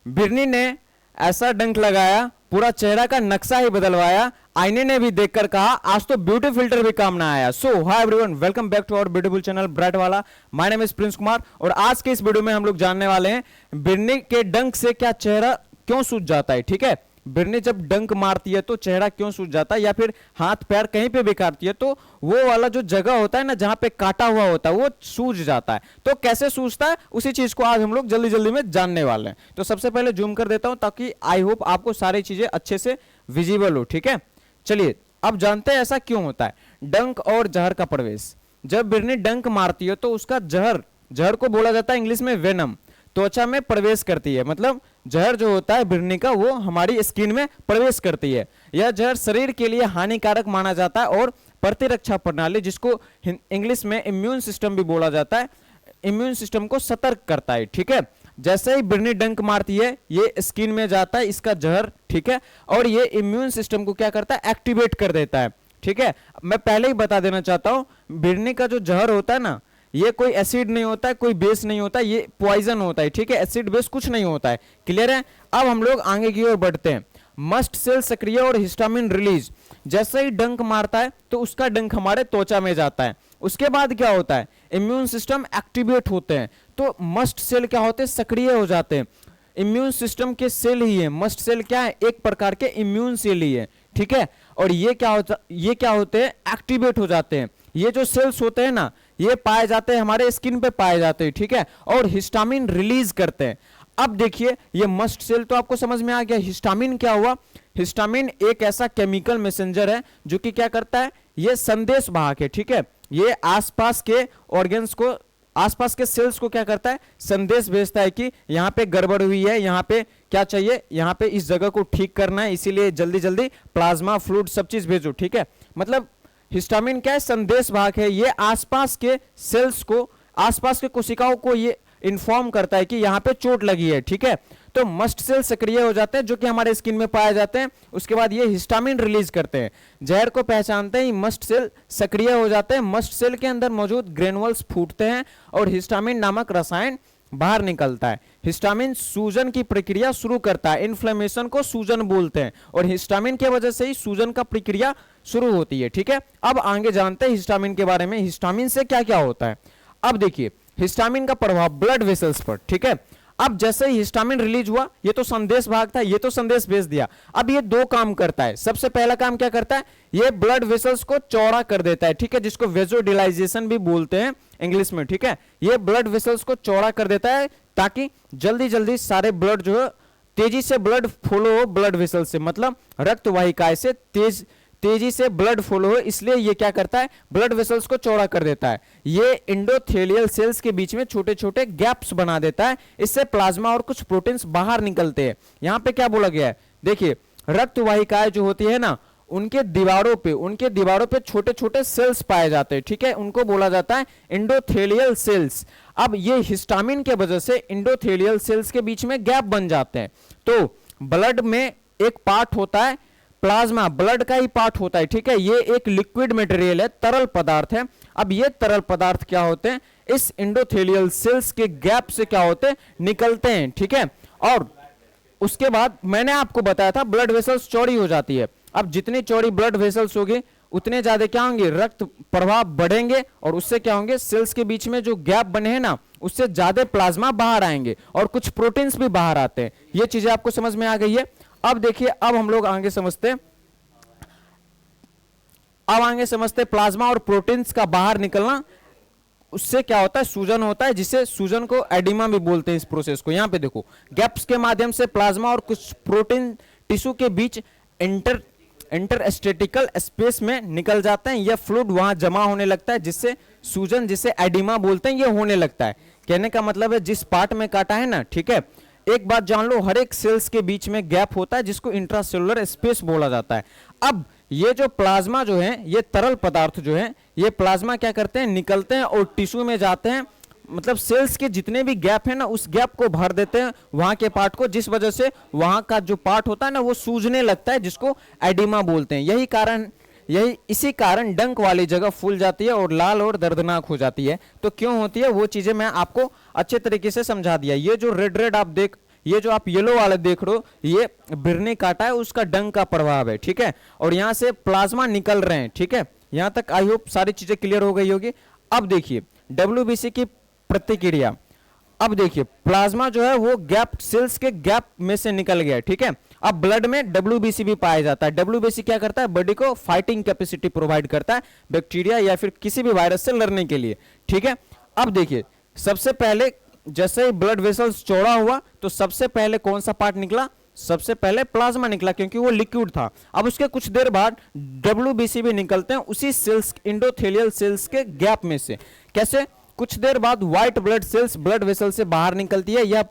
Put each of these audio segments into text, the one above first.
बिरनी ने ऐसा डंक लगाया, पूरा चेहरा का नक्शा ही बदलवाया, आईने ने भी देखकर कहा आज तो ब्यूटी फिल्टर भी काम ना आया। So hi everyone, welcome back to our beautiful channel bright वाला। My name is Prince Kumar और आज के इस वीडियो में हम लोग जानने वाले हैं बिरनी के डंक से क्या चेहरा क्यों सूज जाता है। ठीक है, बिरनी जब डंक मारती है तो चेहरा क्यों सूज जाता है, या फिर हाथ पैर कहीं पे भी काटती है तो वो वाला जो जगह होता है ना जहां पे काटा हुआ होता है वो सूज जाता है। तो कैसे सूजता है उसी चीज को आज हम लोग जल्दी जल्दी में जानने वाले हैं। तो सबसे पहले जूम कर देता हूं ताकि आई होप आपको सारी चीजें अच्छे से विजिबल हो। ठीक है, चलिए अब जानते हैं ऐसा क्यों होता है। डंक और जहर का प्रवेश। जब बिरनी डंक मारती है तो उसका जहर को बोला जाता है इंग्लिश में वेनम, त्वचा में प्रवेश करती है। मतलब जहर जो होता है बिरनी का वो हमारी स्किन में प्रवेश करती है। यह जहर शरीर के लिए हानिकारक माना जाता है और प्रतिरक्षा प्रणाली, जिसको इंग्लिश में इम्यून सिस्टम भी बोला जाता है, इम्यून सिस्टम को सतर्क करता है। ठीक है, जैसे ही बिरनी डंक मारती है ये स्किन में जाता है इसका जहर। ठीक है, और ये इम्यून सिस्टम को क्या करता है, एक्टिवेट कर देता है। ठीक है, मैं पहले ही बता देना चाहता हूं बिरनी का जो जहर होता है ना ये कोई एसिड नहीं होता है, कोई बेस नहीं होता है, ये पॉइजन होता है। ठीक है, एसिड बेस कुछ नहीं होता है। क्लियर है। अब हम लोग आगे की ओर बढ़ते हैं। मस्ट सेल सक्रिय और हिस्टामिन रिलीज। जैसे ही डंक मारता है तो उसका डंक हमारे त्वचा में जाता है। उसके बाद क्या होता है, इम्यून सिस्टम एक्टिवेट होते हैं तो मस्ट सेल क्या होते हैं, सक्रिय हो जाते हैं। इम्यून सिस्टम के सेल ही है मस्ट सेल, क्या है, एक प्रकार के इम्यून सेल ही है। ठीक है, और ये क्या होते हैं, एक्टिवेट हो जाते हैं। ये जो सेल्स होते हैं ना ये पाए जाते हैं हमारे स्किन पे पाए जाते हैं। ठीक है, और हिस्टामिन रिलीज करते हैं। अब देखिए ये मस्ट सेल तो आपको समझ में आ गया। हिस्टामिन क्या हुआ, हिस्टामिन एक ऐसा केमिकल मैसेंजर है जो कि क्या करता है, ये संदेश वाहक है। ठीक है, ये आसपास के ऑर्गन्स को, आसपास के सेल्स को क्या करता है, संदेश भेजता है कि यहाँ पे गड़बड़ हुई है, यहाँ पे क्या चाहिए, यहाँ पे इस जगह को ठीक करना है, इसीलिए जल्दी जल्दी प्लाज्मा फ्लूइड सब चीज भेजो। ठीक है, मतलब हिस्टामिन क्या है, संदेश वाहक है। ये आसपास के सेल्स को, आसपास के कोशिकाओं को ये इन्फॉर्म करता है कि यहाँ पे चोट लगी है। ठीक है, तो मस्ट सेल सक्रिय हो जाते हैं जो कि हमारे स्किन में पाए जाते हैं। उसके बाद ये हिस्टामिन रिलीज करते हैं, जहर को पहचानते ही मस्ट सेल सक्रिय हो जाते हैं। मस्ट सेल के अंदर मौजूद ग्रेनुअल्स फूटते हैं और हिस्टामिन नामक रसायन बाहर निकलता है। हिस्टामिन सूजन की प्रक्रिया शुरू करता है, इन्फ्लेमेशन को सूजन बोलते हैं और हिस्टामिन की वजह से ही सूजन का प्रक्रिया शुरू होती है। ठीक है, अब आगे जानते हैं हिस्टामिन के बारे में, हिस्टामिन से क्या क्या होता है। अब देखिए हिस्टामिन का प्रभाव ब्लड वेसल्स पर। ठीक है, अब जैसे ही हिस्टामिन रिलीज हुआ, ये तो संदेश भाग था, ये तो संदेश भेज दिया। अब ये दो काम करता है। सबसे पहला काम क्या करता है, ये ब्लड वेसल्स को चौड़ा कर देता है। ठीक है, जिसको वेजोडिलाइजेशन भी बोलते हैं इंग्लिश में। ठीक है, ये ब्लड वेसल्स को चौड़ा कर देता है ताकि जल्दी जल्दी सारे ब्लड जो है तेजी से ब्लड फ्लो हो ब्लड वेसल से, मतलब रक्त वाहिकाएं से तेजी से ब्लड फ्लो हो, इसलिए ये क्या करता है, ब्लड वेसल्स को चौड़ा कर देता है। ये एंडोथेलियल सेल्स के बीच में छोटे छोटे गैप्स बना देता है, इससे प्लाज्मा और कुछ प्रोटीन्स बाहर निकलते हैं। यहां पे क्या बोला गया है, देखिए रक्त वाहिकाएं जो होती है ना उनके दीवारों पे छोटे छोटे सेल्स पाए जाते हैं। ठीक है, उनको बोला जाता है एंडोथेलियल सेल्स। अब ये हिस्टामिन के वजह से एंडोथेलियल सेल्स के बीच में गैप बन जाते हैं। तो ब्लड में एक पार्ट होता है, प्लाज्मा ब्लड का ही पार्ट होता है। ठीक है, ये एक लिक्विड मटेरियल है, तरल पदार्थ है। अब ये तरल पदार्थ क्या होते हैं, इस एंडोथेलियल सेल्स के गैप से क्या होते हैं, निकलते हैं। ठीक है, और उसके बाद मैंने आपको बताया था ब्लड वेसल्स चौड़ी हो जाती है। अब जितनी चौड़ी ब्लड वेसल्स होगी उतने ज्यादा क्या होंगे, रक्त प्रवाह बढ़ेंगे और उससे क्या होंगे, सेल्स के बीच में जो गैप बने हैं ना उससे ज्यादा प्लाज्मा बाहर आएंगे और कुछ प्रोटीन्स भी बाहर आते हैं। ये चीजें आपको समझ में आ गई है। अब देखिए, अब हम लोग आगे समझते हैं, प्लाज्मा और प्रोटीन्स का बाहर निकलना, उससे क्या होता है, सूजन होता है, जिसे सूजन को एडिमा भी बोलते हैं इस प्रोसेस को। यहां पे देखो गैप्स के माध्यम से प्लाज्मा और कुछ प्रोटीन टिश्यू के बीच इंटरस्टेटिकल स्पेस में निकल जाते हैं। यह फ्लूइड वहां जमा होने लगता है जिससे सूजन, जिसे एडिमा बोलते हैं, यह होने लगता है। कहने का मतलब है जिस पार्ट में काटा है ना, ठीक है, एक बात जान लो, हर एक सेल्स के बीच में गैप होता है जिसको इंट्रासेलुलर स्पेस बोला जाता है। अब ये जो प्लाज्मा जो है, ये तरल पदार्थ जो है, ये प्लाज्मा क्या करते हैं, निकलते हैं और टिश्यू में जाते हैं। मतलब सेल्स के जितने भी गैप है ना उस गैप को भर देते हैं वहां के पार्ट को, जिस वजह से वहां का जो पार्ट होता है ना वो सूजने लगता है, जिसको एडिमा बोलते हैं। इसी कारण डंक वाली जगह फूल जाती है और लाल और दर्दनाक हो जाती है। तो क्यों होती है वो चीजें मैं आपको अच्छे तरीके से समझा दिया। ये जो रेड रेड आप ये जो आप येलो वाला देख रहे हो ये बिरनी काटा है, उसका डंक का प्रभाव है, ठीक है। और यहाँ से प्लाज्मा निकल रहे हैं, ठीक है। यहाँ तक आई होप सारी चीजें क्लियर हो गई होगी। अब देखिए डब्ल्यूबीसी की प्रतिक्रिया। अब देखिए प्लाज्मा जो है वो गैप सेल्स के गैप में से निकल गया, ठीक है। अब ब्लड में डब्ल्यूबीसी भी पाया जाता है। डब्ल्यूबीसी क्या करता है, बॉडी को फाइटिंग कैपेसिटी प्रोवाइड करता है बैक्टीरिया या फिर किसी भी वायरस से लड़ने के लिए, ठीक है। अब देखिए सबसे पहले जैसे ही ब्लड वेसल्स चौड़ा हुआ तो सबसे पहले कौन सा पार्ट निकला, सबसे पहले प्लाज्मा निकला, क्योंकि वो लिक्विड था। अब उसके कुछ देर बाद डब्ल्यूबीसी भी निकलते हैं उसी सेल्स एंडोथेलियल सेल्स के गैप में से। कैसे, कुछ देर बाद white blood cells blood vessel से बाहर निकलती है। यह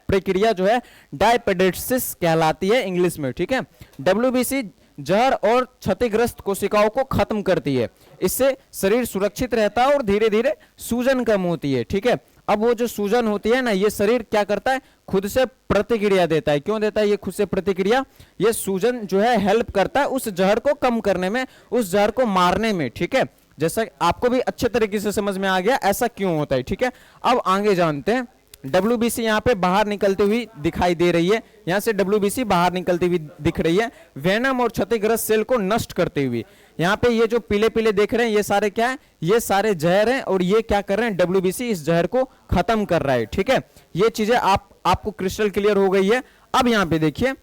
प्रक्रिया जो है डायपेडेसिस कहलाती है इंग्लिश में, ठीक है। डब्ल्यूबीसी जहर और क्षतिग्रस्त कोशिकाओं को खत्म करती है। इससे शरीर सुरक्षित रहता है और धीरे धीरे सूजन कम होती है, ठीक है। अब वो जो सूजन होती है ना, ये शरीर क्या करता है, खुद से प्रतिक्रिया देता है। क्यों देता है ये खुद से प्रतिक्रिया, ये सूजन जो है हेल्प करता है उस जहर को कम करने में, उस जहर को मारने में, ठीक है। जैसा आपको भी अच्छे तरीके से समझ में आ गया ऐसा क्यों होता है, ठीक है। अब आगे जानते हैं। डब्ल्यूबीसी यहाँ पे बाहर निकलती हुई दिखाई दे रही है, यहाँ से डब्ल्यूबीसी बाहर निकलती हुई दिख रही है वेनम और क्षतिग्रस्त सेल को नष्ट करते हुए। यहाँ पे ये जो पीले पीले देख रहे हैं ये सारे क्या है, ये सारे जहर हैं और ये क्या कर रहे हैं, डब्ल्यूबीसी इस जहर को खत्म कर रहा है, ठीक है। ये चीजें आपको क्रिस्टल क्लियर हो गई है। अब यहाँ पे देखिए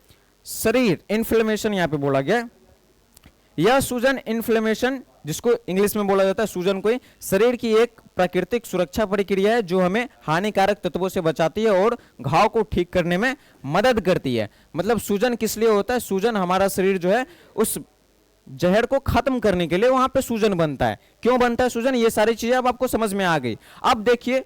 शरीर इन्फ्लेमेशन यहाँ पे बोला गया, यह सूजन इन्फ्लेमेशन जिसको इंग्लिश में बोला जाता है सूजन को, शरीर की एक प्राकृतिक सुरक्षा प्रक्रिया है जो हमें हानिकारक तत्वों से बचाती है और घाव को ठीक करने में मदद करती है। मतलब सूजन किस लिए होता है, सूजन हमारा शरीर जो है उस जहर को खत्म करने के लिए वहां पे सूजन बनता है। क्यों बनता है सूजन, ये सारी चीजें अब आपको समझ में आ गई। अब देखिए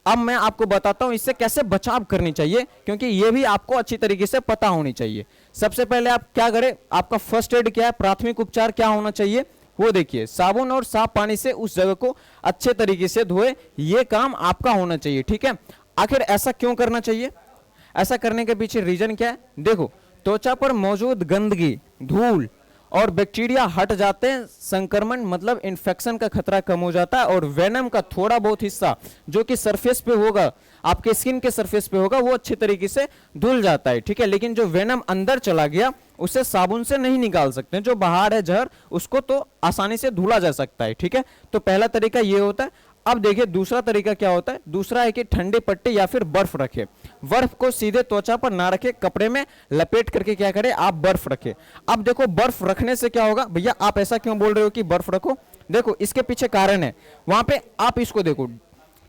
अब मैं आपको बताता हूं इससे कैसे बचाव करनी चाहिए, क्योंकि ये भी आपको अच्छी तरीके से पता होनी चाहिए। सबसे पहले आप क्या करें, आपका फर्स्ट एड क्या है, प्राथमिक उपचार क्या होना चाहिए, वो देखिए साबुन और साफ पानी से उस जगह को अच्छे तरीके से धोए, ये काम आपका होना चाहिए, ठीक है। आखिर ऐसा क्यों करना चाहिए, ऐसा करने के पीछे रीजन क्या है, देखो त्वचा पर मौजूद गंदगी, धूल और बैक्टीरिया हट जाते हैं, संक्रमण मतलब इन्फेक्शन का खतरा कम हो जाता है और वेनम का थोड़ा बहुत हिस्सा जो कि सरफेस पे होगा, आपके स्किन के सरफेस पे होगा, वो अच्छे तरीके से धुल जाता है, ठीक है। लेकिन जो वेनम अंदर चला गया उसे साबुन से नहीं निकाल सकते, जो बाहर है जहर उसको तो आसानी से धुला जा सकता है, ठीक है। तो पहला तरीका ये होता है। अब देखिए दूसरा तरीका क्या होता है, दूसरा है कि ठंडी पट्टी या फिर बर्फ रखे, बर्फ को सीधे त्वचा पर ना रखे, कपड़े में लपेट करके क्या करें आप बर्फ रखे। अब देखो बर्फ रखने से क्या होगा, भैया आप ऐसा क्यों बोल रहे हो कि बर्फ रखो, देखो इसके पीछे कारण है। वहां पे आप इसको देखो,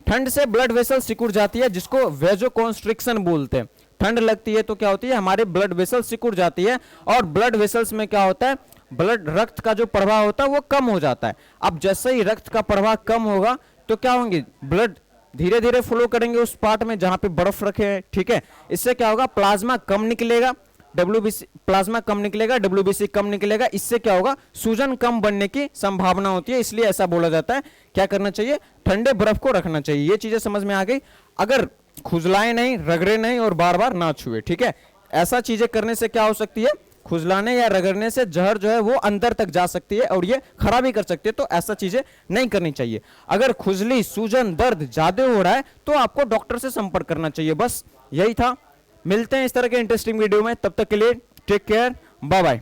ठंड से ब्लड वेसल सिकुड़ जाती है जिसको वेजोकॉन्स्ट्रिक्शन बोलते हैं। ठंड लगती है तो क्या होती है, हमारे ब्लड वेसल सिकुड़ जाती है और ब्लड वेसल्स में क्या होता है, ब्लड रक्त का जो प्रवाह होता है वो कम हो जाता है। अब जैसे ही रक्त का प्रवाह कम होगा तो क्या होंगे, ब्लड धीरे धीरे फ्लो करेंगे उस पार्ट में जहां पे बर्फ रखे हैं, ठीक है। इससे क्या होगा, प्लाज्मा कम निकलेगा, प्लाज्मा कम निकलेगा, डब्ल्यूबीसी कम निकलेगा। इससे क्या होगा, सूजन कम बनने की संभावना होती है, इसलिए ऐसा बोला जाता है क्या करना चाहिए, ठंडे बर्फ को रखना चाहिए। ये चीजें समझ में आ गई। अगर खुजलाए नहीं, रगड़े नहीं और बार बार ना छुए, ठीक है। ऐसा चीजें करने से क्या हो सकती है, खुजलाने या रगड़ने से जहर जो है वो अंदर तक जा सकती है और ये खराबी कर सकती है, तो ऐसा चीजें नहीं करनी चाहिए। अगर खुजली, सूजन, दर्द ज्यादा हो रहा है तो आपको डॉक्टर से संपर्क करना चाहिए। बस यही था, मिलते हैं इस तरह के इंटरेस्टिंग वीडियो में, तब तक के लिए टेक केयर, बाय बाय।